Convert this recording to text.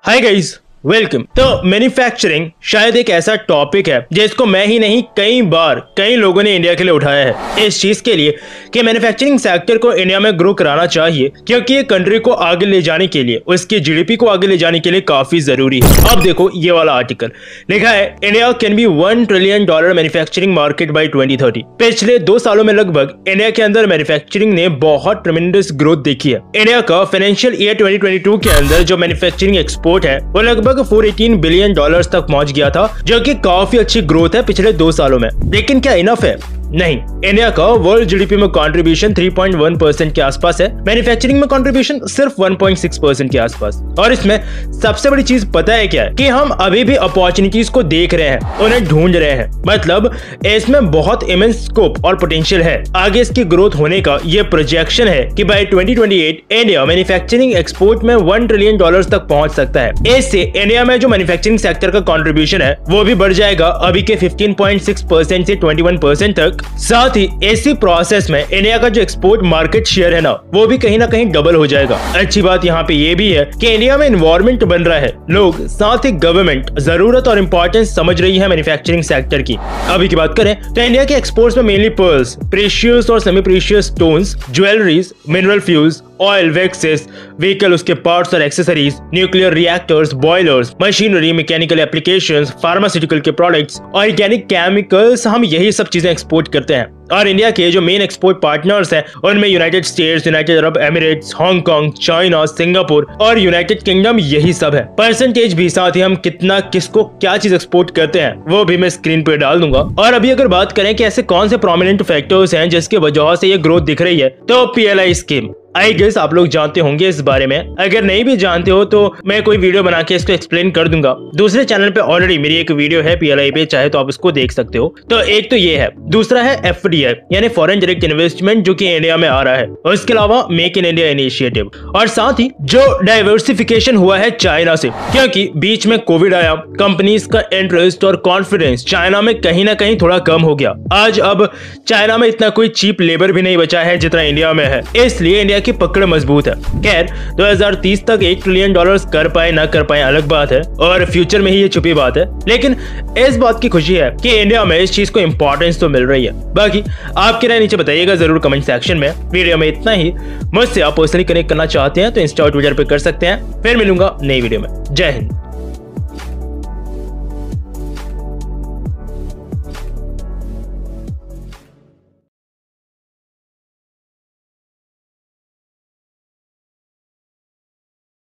Hi guys, welcome. तो manufacturing शायद एक ऐसा टॉपिक है जिसको मैं ही नहीं कई बार कई लोगों ने इंडिया के लिए उठाया है इस चीज के लिए कि मैन्युफैक्चरिंग सेक्टर को इंडिया में ग्रो कराना चाहिए, क्योंकि ये कंट्री को आगे ले जाने के लिए, उसकी जीडीपी को आगे ले जाने के लिए काफी जरूरी है। अब देखो ये वाला आर्टिकल लिखा है, India can be $1 trillion manufacturing market by 2030। पिछले 2 सालों में लगभग इंडिया के अंदर मैन्युफैक्चरिंग ने बहुत ट्रेमेंडस ग्रोथ देखी है। इंडिया का फाइनेंशियल ईयर 2022 के अंदर जो मैन्युफैक्चरिंग एक्सपोर्ट है वो लगभग $418 बिलियन तक पहुंच गया था, जो कि काफी अच्छी ग्रोथ है पिछले 2 सालों में। लेकिन क्या इनफ है? नहीं। इंडिया का वर्ल्ड जीडीपी में कंट्रीब्यूशन 3.1% के आसपास है, मैन्युफैक्चरिंग में कंट्रीब्यूशन सिर्फ 1.6% के आसपास। और इसमें सबसे बड़ी चीज पता है क्या है? कि हम अभी भी अपॉर्चुनिटीज को देख रहे हैं, उन्हें ढूंढ रहे हैं। मतलब इसमें बहुत इमेंस स्कोप और पोटेंशियल है आगे इसकी ग्रोथ होने का। ये प्रोजेक्शन है कि बाय 2028 इंडिया मैन्युफैक्चरिंग एक्सपोर्ट में $1 ट्रिलियन तक पहुंच सकता है। इससे इंडिया में जो मैन्युफैक्चरिंग सेक्टर का कंट्रीब्यूशन है वो भी बढ़ जाएगा अभी के 15.6% से 21% तक। साथ ही इसी प्रोसेस में इंडिया का जो एक्सपोर्ट मार्केट शेयर है ना, वो भी कहीं ना कहीं डबल हो जाएगा। अच्छी बात यहाँ पे ये भी है कि इंडिया में एनवायरनमेंट बन रहा है, लोग साथ ही गवर्नमेंट जरूरत और इम्पोर्टेंस समझ रही है मैन्युफैक्चरिंग सेक्टर की। अभी की बात करें तो इंडिया के एक्सपोर्ट्स में मेनली पर्ल्स, प्रेशियस और semi precious stones, jewelleries, mineral fuels, oil, waxes, vehicle, उसके पार्ट्स और accessories, nuclear reactors, boilers, machinery, mechanical applications, pharmaceutical के प्रोडक्ट्स, ऑर्गेनिक केमिकल्स, हम यही सब चीजें एक्सपोर्ट करते हैं। और इंडिया के जो मेन एक्सपोर्ट पार्टनर्स हैं उनमें United states, United Arab Emirates, Hong Kong, China, Singapore और यूनाइटेड किंगडम, यही सब है। परसेंटेज भी, साथ ही हम कितना किसको क्या चीज एक्सपोर्ट करते हैं वो भी मैं स्क्रीन पे डाल दूंगा। और अभी अगर बात करें कि ऐसे कौन से प्रोमिनेंट फैक्टर्स हैं जिसकी वजह से ये ग्रोथ दिख रही है, तो PLI स्कीम। आई गेस आप लोग जानते होंगे इस बारे में। अगर नहीं भी जानते हो तो मैं कोई वीडियो बना के इसको एक्सप्लेन कर दूंगा। दूसरे चैनल पे ऑलरेडी मेरी एक वीडियो है PLI पे, चाहे तो आप उसको देख सकते हो। तो एक तो ये है, दूसरा है FDI यानी फॉरेन डायरेक्ट इन्वेस्टमेंट, जो कि इंडिया में आ रहा है। और इसके अलावा मेक इन इंडिया इनिशिएटिव, और साथ ही जो डाइवर्सिफिकेशन हुआ है चाइना से, क्योंकि बीच में कोविड आया, कंपनीज का इंटरेस्ट और कॉन्फिडेंस चाइना में कहीं ना कहीं थोड़ा कम हो गया। आज अब चाइना में इतना कोई चीप लेबर भी नहीं बचा है जितना इंडिया में है, इसलिए इंडिया की पकड़ मजबूत है। खैर 2030 तक $1 ट्रिलियन कर पाए ना कर पाए अलग बात है, और फ्यूचर में ही ये छुपी बात है। लेकिन इस बात की खुशी है कि इंडिया में इस चीज को इंपॉर्टेंस तो मिल रही है। बाकी आपकी राय नीचे बताइएगा जरूर कमेंट सेक्शन में। वीडियो में इतना ही। मुझसे आप पर्सनली कनेक्ट करना चाहते हैं तो इंस्टा और ट्विटर पे कर सकते हैं। फिर मिलूंगा नई वीडियो में। जय हिंद।